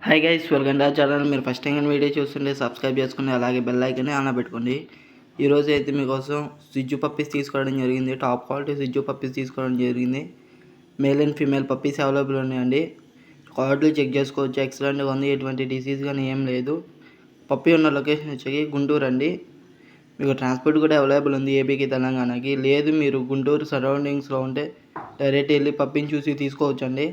Hi guys, welcome to channel. మీరు first time video చూస్తుంటే subscribe చేసుకుని అలాగే బెల్ ఐకాన్ని ఆన్ పెట్టుకోండి. ఈరోజు అయితే మీకోసం సిజ్జు పప్పీస్ తీసుకోవడం జరిగింది. టాప్ క్వాలిటీ సిజ్జు పప్పీస్ తీసుకోవడం జరిగింది. Male and female puppies available ఉన్నాయండి. క్వాలిటీ చెక్ చేసుకోవచ్చు. ఎక్సలెంట్గా ఉంది. ఎటువంటి డిసీజ్ కానీ ఏం లేదు. పప్పీ ఉన్న లొకేషన్ వచ్చి గుంటూరు అండి. మీకు ట్రాన్స్పోర్ట్ కూడా అవైలబుల్ ఉంది ఏపీకి, తెలంగాణకి. లేదు మీరు గుంటూరు సరౌండింగ్స్లో ఉంటే డైరెక్ట్ వెళ్ళి పప్పీని చూసి తీసుకోవచ్చు అండి.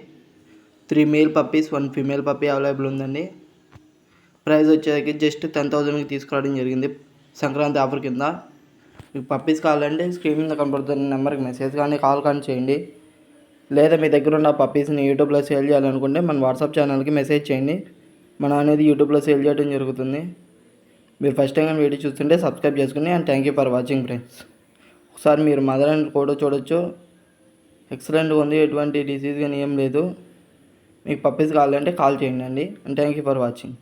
3 male puppies 1 female puppy available ఉందండి. ప్రైస్ వచ్చేసరికి జస్ట్ 10,000కి తీసుకురావడం జరిగింది సంక్రాంతి ఆఫర్ కింద. మీకు పప్పీస్ కావాలంటే స్క్రీన్ మీద కనబడుతున్న నెంబర్కి మెసేజ్ కానీ కాల్ కానీ చేయండి. లేదా మీ దగ్గర ఉన్న పప్పీస్ని యూట్యూబ్లో సేల్ చేయాలనుకుంటే మన వాట్సాప్ ఛానల్కి మెసేజ్ చేయండి. మనం అనేది యూట్యూబ్లో సేల్ చేయడం జరుగుతుంది. మీరు ఫస్ట్ టైం వీడియో చూస్తుంటే సబ్స్క్రైబ్ చేసుకుని and thank you for watching friends. ఒకసారి మీరు మదర్ అండ్ కూడా చూడొచ్చు. ఎక్సలెంట్గా ఉంది. ఎటువంటి డిసీజ్ కానీ ఏం లేదు. మీకు పప్పీస్ కావాలంటే కాల్ చేయండి అండి. And thank you for watching.